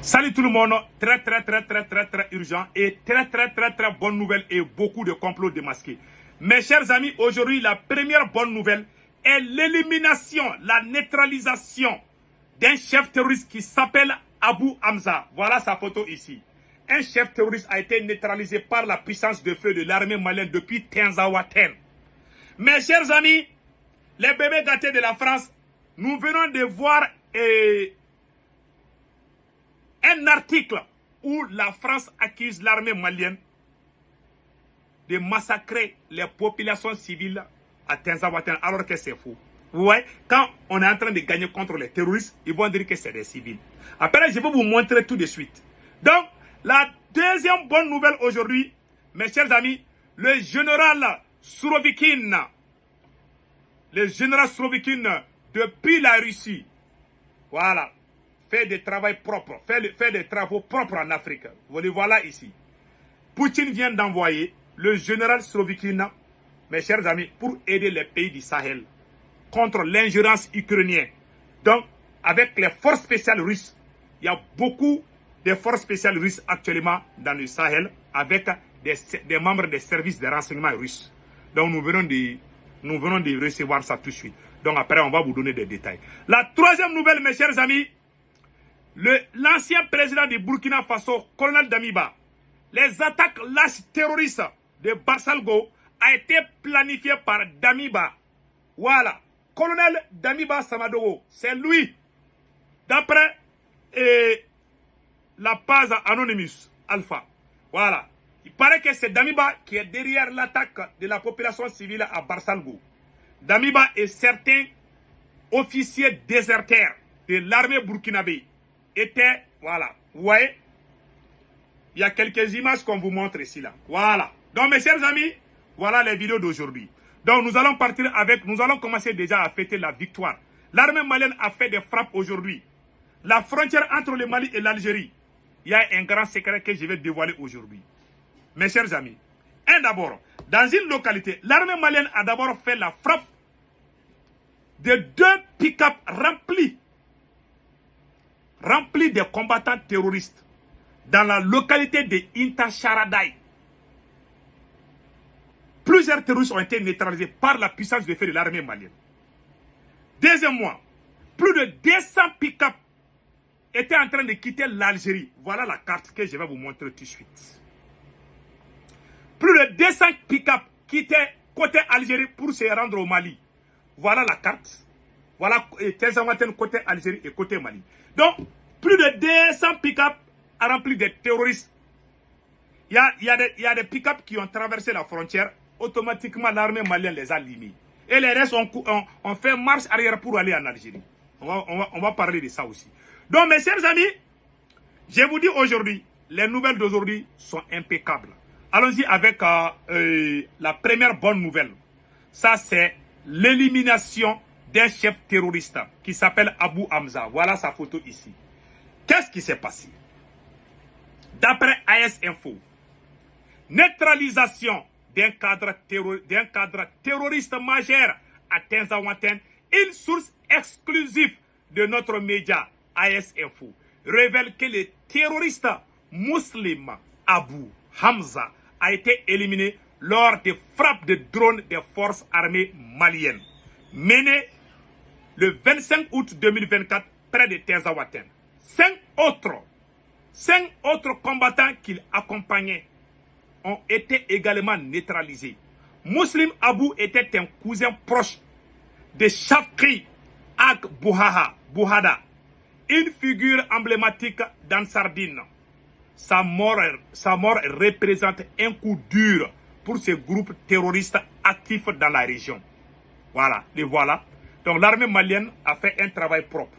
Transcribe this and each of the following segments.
Salut tout le monde, très urgent et très bonne nouvelle et beaucoup de complots démasqués. Mes chers amis, aujourd'hui la première bonne nouvelle est l'élimination, la neutralisation d'un chef terroriste qui s'appelle Abu Hamza. Voilà sa photo ici. Un chef terroriste a été neutralisé par la puissance de feu de l'armée malienne depuis Tinzaouaten. Mes chers amis, les bébés gâtés de la France, nous venons de voir un article où la France accuse l'armée malienne de massacrer les populations civiles à Tinzaouaten alors que c'est faux. Vous voyez, quand on est en train de gagner contre les terroristes, ils vont dire que c'est des civils. Après, je vais vous montrer tout de suite. Donc, la deuxième bonne nouvelle aujourd'hui, mes chers amis, le général Surovikin, depuis la Russie, voilà, fait des travaux propres, fait des travaux propres en Afrique. Vous les voilà ici. Poutine vient d'envoyer le général Surovikin, mes chers amis, pour aider les pays du Sahel contre l'ingérence ukrainienne. Donc, avec les forces spéciales russes, il y a beaucoup de forces spéciales russes actuellement dans le Sahel avec des membres des services de renseignement russes. Donc, nous venons de recevoir ça tout de suite. Donc, après, on va vous donner des détails. La troisième nouvelle, mes chers amis, l'ancien président du Burkina Faso, colonel Damiba, les attaques lâches terroristes de Barsalgo a été planifiées par Damiba. Voilà. Colonel Damiba Samadogo, c'est lui. D'après la page Anonymous Alpha. Voilà. Il paraît que c'est Damiba qui est derrière l'attaque de la population civile à Barsalgo. Damiba et certains officiers déserteurs de l'armée burkinabé étaient, voilà, vous voyez, il y a quelques images qu'on vous montre ici, là. Voilà. Donc, mes chers amis, voilà les vidéos d'aujourd'hui. Donc, nous allons commencer déjà à fêter la victoire. L'armée malienne a fait des frappes aujourd'hui. La frontière entre le Mali et l'Algérie, il y a un grand secret que je vais dévoiler aujourd'hui. Mes chers amis, d'abord, dans une localité, l'armée malienne a d'abord fait la frappe de 2 pick-up remplis de combattants terroristes dans la localité de Inta-Charaday. Plusieurs terroristes ont été neutralisés par la puissance de feu de l'armée malienne. Deuxièmement, plus de 200 pick-up étaient en train de quitter l'Algérie. Voilà la carte que je vais vous montrer tout de suite. Plus de 200 pick-up quittaient côté Algérie pour se rendre au Mali. Voilà la carte. Voilà Tinzaouaten côté Algérie et côté Mali. Donc, plus de 200 pick-up remplis de terroristes. Il y a des pick-up qui ont traversé la frontière. Automatiquement, l'armée malienne les a limés. Et les restes ont fait marche arrière pour aller en Algérie. On va parler de ça aussi. Donc, mes chers amis, je vous dis aujourd'hui, les nouvelles d'aujourd'hui sont impeccables. Allons-y avec la première bonne nouvelle. Ça, c'est l'élimination d'un chef terroriste qui s'appelle Abu Hamza. Voilà sa photo ici. Qu'est-ce qui s'est passé? D'après AS Info, neutralisation d'un cadre terroriste majeur à Tinzaouaten, une source exclusive de notre média AS Info révèle que le terroriste musulman Abu Hamza a été éliminé lors des frappes de drones des forces armées maliennes menées le 25 août 2024 près de Tinzaouaten. 5 autres combattants qu'il accompagnait ont été également neutralisés. Muslim Abu était un cousin proche de Shafri Ag Bouhada, une figure emblématique d'Ansardine. Sa mort représente un coup dur pour ces groupes terroristes actifs dans la région. Voilà, les voilà. Donc l'armée malienne a fait un travail propre.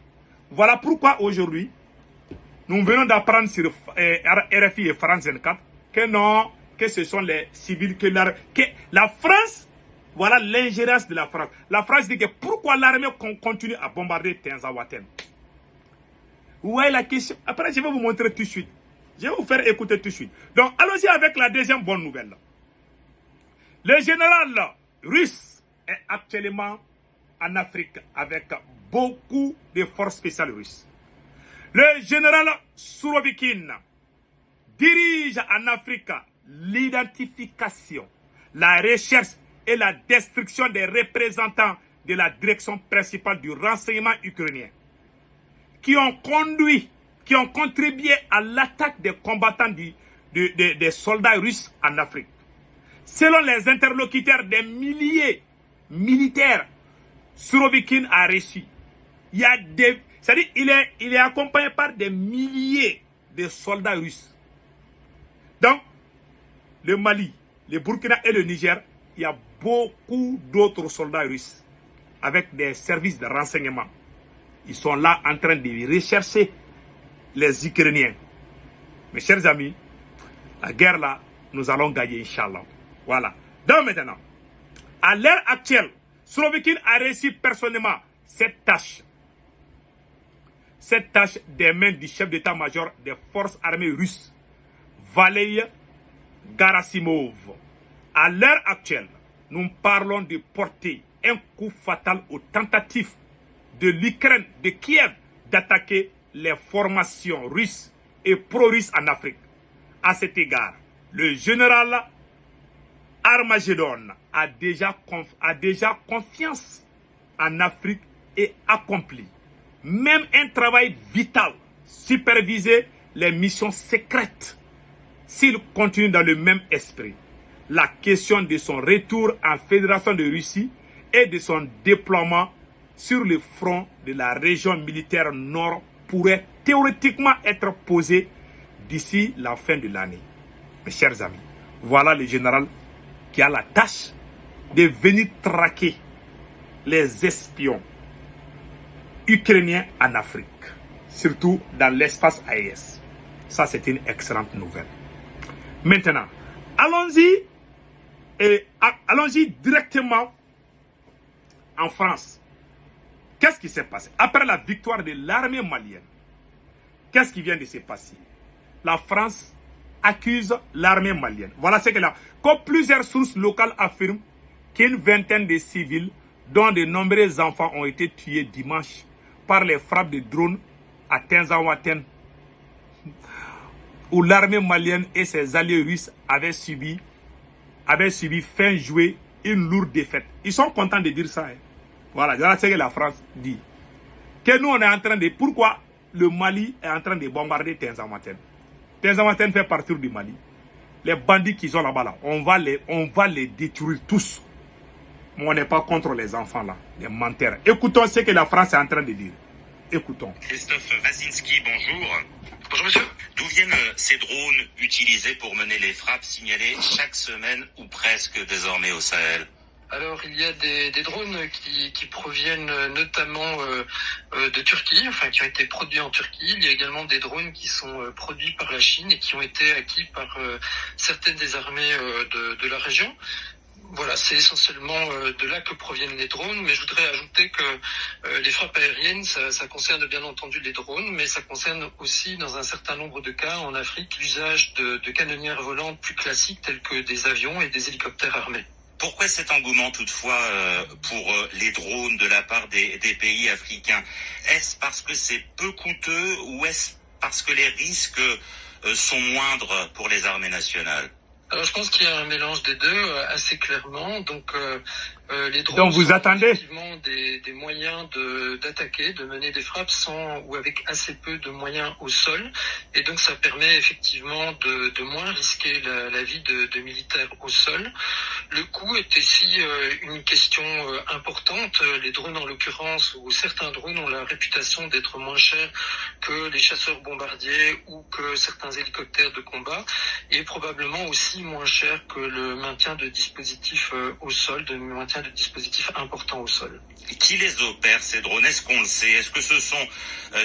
Voilà pourquoi aujourd'hui, nous venons d'apprendre sur RFI et France 24 que non, que ce sont les civils, que la France, voilà l'ingérence de la France. La France dit que pourquoi l'armée continue à bombarder Tinzaouaten. Vous voyez la question? Après, je vais vous montrer tout de suite. Je vais vous faire écouter tout de suite. Donc, allons-y avec la deuxième bonne nouvelle. Le général russe est actuellement en Afrique avec beaucoup de forces spéciales russes. Le général Sourovikine dirige en Afrique l'identification, la recherche et la destruction des représentants de la direction principale du renseignement ukrainien qui ont contribué à l'attaque des combattants des soldats russes en Afrique. Selon les interlocuteurs des milliers militaires, Sourovikine a reçu. C'est-à-dire il est accompagné par des milliers de soldats russes. Donc, le Mali, le Burkina et le Niger, il y a beaucoup d'autres soldats russes avec des services de renseignement. Ils sont là en train de rechercher les Ukrainiens. Mes chers amis, la guerre là, nous allons gagner, Inch'Allah. Voilà. Donc maintenant, à l'heure actuelle, Sourovikine a reçu personnellement cette tâche des mains du chef d'état-major des forces armées russes, Valery Gerasimov. À l'heure actuelle, nous parlons de porter un coup fatal aux tentatives de l'Ukraine, de Kiev, d'attaquer les formations russes et pro-russes en Afrique. À cet égard, le général Armageddon a déjà confiance en Afrique et accomplit même un travail vital, superviser les missions secrètes. S'il continue dans le même esprit, la question de son retour en Fédération de Russie et de son déploiement sur le front de la région militaire nord pourrait théoriquement être posée d'ici la fin de l'année. Mes chers amis, voilà le général qui a la tâche de venir traquer les espions ukrainiens en Afrique, surtout dans l'espace AES. Ça, c'est une excellente nouvelle. Maintenant, allons-y directement en France. Qu'est-ce qui s'est passé? Après la victoire de l'armée malienne, qu'est-ce qui vient de se passer? La France accuse l'armée malienne. Voilà ce qu'elle a. Comme plusieurs sources locales affirment qu'une vingtaine de civils, dont de nombreux enfants, ont été tués dimanche par les frappes de drones à Tinzaouaten, où l'armée malienne et ses alliés russes avaient subi fin juillet une lourde défaite. Ils sont contents de dire ça. Hein. Voilà, voilà ce que la France dit. Que nous, on est en train de... Pourquoi le Mali est en train de bombarder Tinzaouaten? Tinzaouaten fait partie du Mali. Les bandits qui sont là-bas, là, on va les détruire tous. Mais on n'est pas contre les enfants là, les menteurs. Écoutons ce que la France est en train de dire. Écoutons. Christophe Wazinski, bonjour. Bonjour monsieur. D'où viennent ces drones utilisés pour mener les frappes signalées chaque semaine ou presque désormais au Sahel? Alors il y a des drones qui proviennent notamment de Turquie, enfin qui ont été produits en Turquie. Il y a également des drones qui sont produits par la Chine et qui ont été acquis par certaines des armées de la région. Voilà, c'est essentiellement de là que proviennent les drones, mais je voudrais ajouter que les frappes aériennes, ça concerne bien entendu les drones, mais ça concerne aussi dans un certain nombre de cas en Afrique l'usage de canonnières volantes plus classiques telles que des avions et des hélicoptères armés. Pourquoi cet engouement toutefois pour les drones de la part des pays africains? Est-ce parce que c'est peu coûteux ou est-ce parce que les risques sont moindres pour les armées nationales? Alors je pense qu'il y a un mélange des deux assez clairement. Donc les drones donc vous sont attendez effectivement des moyens d'attaquer, de mener des frappes sans ou avec assez peu de moyens au sol. Et donc ça permet effectivement de moins risquer la vie de militaires au sol. Le coût est ici une question importante. Les drones en l'occurrence, ou certains drones ont la réputation d'être moins chers que les chasseurs bombardiers ou que certains hélicoptères de combat, et probablement aussi moins cher que le maintien de dispositifs au sol, de maintien de dispositifs importants au sol. Et qui les opère ces drones? Est-ce qu'on le sait? Est-ce que ce sont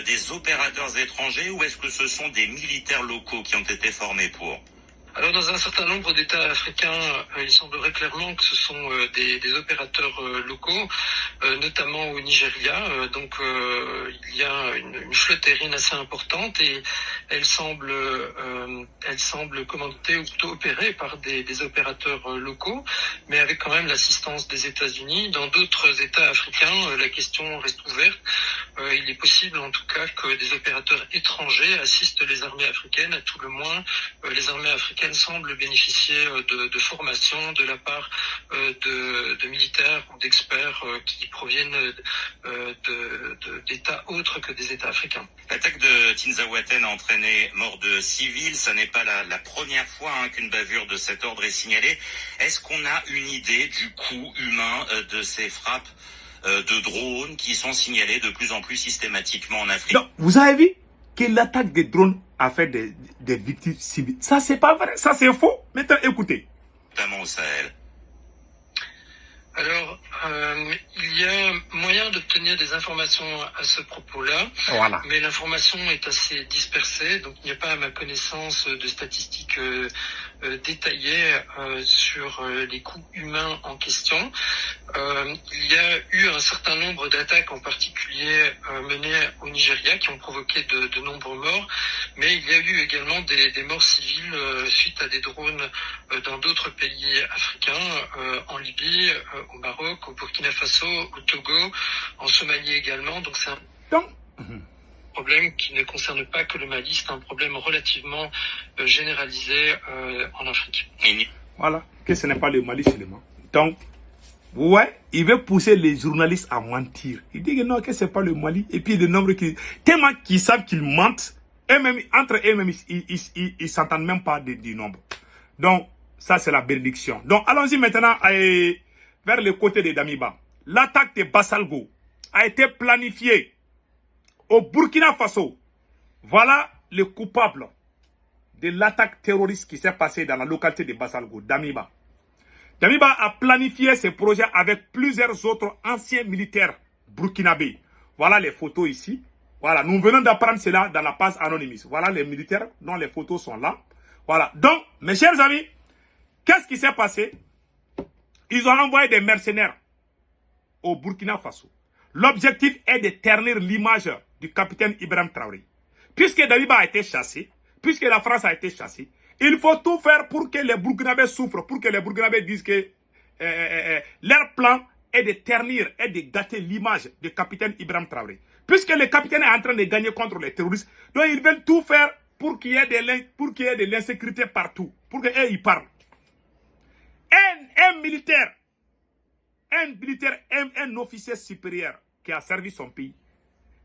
des opérateurs étrangers ou est-ce que ce sont des militaires locaux qui ont été formés pour? Alors dans un certain nombre d'États africains, il semblerait clairement que ce sont des opérateurs locaux, notamment au Nigeria. Donc il y a une flotte aérienne assez importante et elle semble commandée ou plutôt opérée par des opérateurs locaux, mais avec quand même l'assistance des États-Unis. Dans d'autres États africains, la question reste ouverte. Il est possible en tout cas que des opérateurs étrangers assistent les armées africaines. À tout le moins, les armées africaines semblent bénéficier de formation de la part de militaires ou d'experts qui proviennent d'États autres que des États africains. L'attaque de Tinzaouaten a entraîné mort de civils. Ça n'est pas la première fois qu'une bavure de cet ordre est signalée. Est-ce qu'on a une idée du coût humain de ces frappes de drones qui sont signalés de plus en plus systématiquement en Afrique? Donc, vous avez vu que l'attaque des drones a fait des victimes civiles. Ça, c'est pas vrai. Ça, c'est faux. Maintenant, écoutez. Notamment au Sahel. Alors, il y a moyen d'obtenir des informations à ce propos-là, Voilà. mais l'information est assez dispersée, donc il n'y a pas à ma connaissance de statistiques détaillées sur les coûts humains en question. Il y a eu un certain nombre d'attaques, en particulier menées au Nigeria, qui ont provoqué de nombreux morts, mais il y a eu également des morts civiles suite à des drones dans d'autres pays africains, en Libye, au Maroc, au Burkina Faso, au Togo, en Somalie également. Donc c'est un problème qui ne concerne pas que le Mali, c'est un problème relativement généralisé en Afrique. Voilà, que ce n'est pas le Mali seulement. Donc, ouais, il veut pousser les journalistes à mentir. Il dit que non, que ce n'est pas le Mali. Et puis le nombre qui... Tellement qu'ils savent qu'ils mentent, eux-mêmes, entre eux-mêmes, ils s'entendent même pas du nombre. Donc, ça c'est la bénédiction. Donc, allons-y maintenant vers le côté de Damiba. L'attaque de Bassalgo a été planifiée au Burkina Faso. Voilà le coupable de l'attaque terroriste qui s'est passée dans la localité de Bassalgo, Damiba. Damiba a planifié ce projet avec plusieurs autres anciens militaires burkinabés. Voilà les photos ici. Voilà, nous venons d'apprendre cela dans la page Anonymous. Voilà les militaires dont les photos sont là. Voilà. Donc, mes chers amis, qu'est-ce qui s'est passé? Ils ont envoyé des mercenaires au Burkina Faso. L'objectif est de ternir l'image du capitaine Ibrahim Traoré. Puisque Damiba a été chassé, puisque la France a été chassée, il faut tout faire pour que les Burkinabés souffrent, pour que les Burkinabés disent que leur plan est de ternir, est de gâter l'image du capitaine Ibrahim Traoré. Puisque le capitaine est en train de gagner contre les terroristes, donc ils veulent tout faire pour qu'il y ait de l'insécurité partout, pour qu'ils parlent. Un militaire, un officier supérieur qui a servi son pays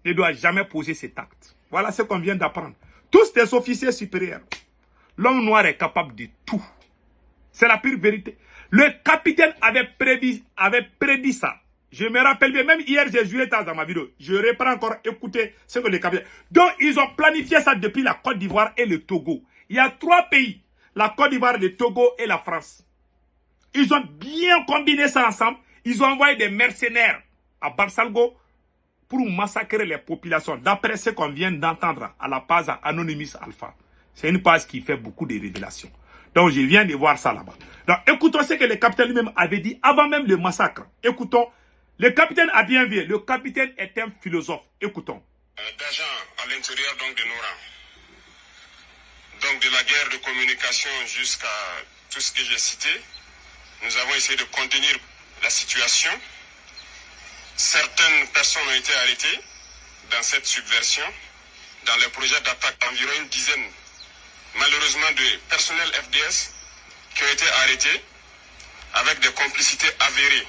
ne doit jamais poser cet acte. Voilà ce qu'on vient d'apprendre. Tous des officiers supérieurs. L'homme noir est capable de tout. C'est la pure vérité. Le capitaine avait prédit ça. Je me rappelle bien, même hier j'ai joué dans ma vidéo. Je reprends encore écouter ce que le capitaine... Donc ils ont planifié ça depuis la Côte d'Ivoire et le Togo. Il y a 3 pays. La Côte d'Ivoire, le Togo et la France. Ils ont bien combiné ça ensemble. Ils ont envoyé des mercenaires à Bassalgo pour massacrer les populations. D'après ce qu'on vient d'entendre à la page Anonymous Alpha. C'est une page qui fait beaucoup de révélations. Donc je viens de voir ça là-bas. Donc écoutons ce que le capitaine lui-même avait dit avant même le massacre. Écoutons. Le capitaine a bien vu. Le capitaine est un philosophe. Écoutons. D'agents à l'intérieur donc de nos rangs. Donc de la guerre de communication jusqu'à tout ce que j'ai cité. Nous avons essayé de contenir la situation. Certaines personnes ont été arrêtées dans cette subversion. Dans les projets d'attaque, environ une dizaine, malheureusement, de personnel FDS qui ont été arrêtés avec des complicités avérées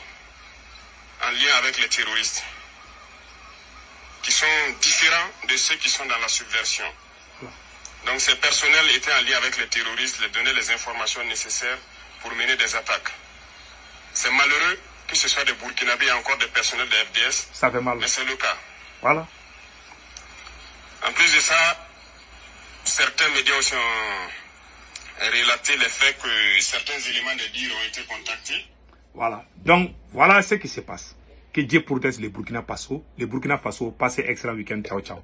en lien avec les terroristes, qui sont différents de ceux qui sont dans la subversion. Donc ces personnels étaient en lien avec les terroristes, les donner les informations nécessaires pour mener des attaques. C'est malheureux que ce soit des Burkinabés et encore des personnels de FDS. Ça fait mal. Mais c'est le cas. Voilà. En plus de ça, certains médias aussi ont relaté le fait que certains éléments de dire ont été contactés. Voilà. Donc, voilà ce qui se passe. Que Dieu protège les Burkina Faso. Les Burkina Faso, passez excellent week-end. Ciao, ciao.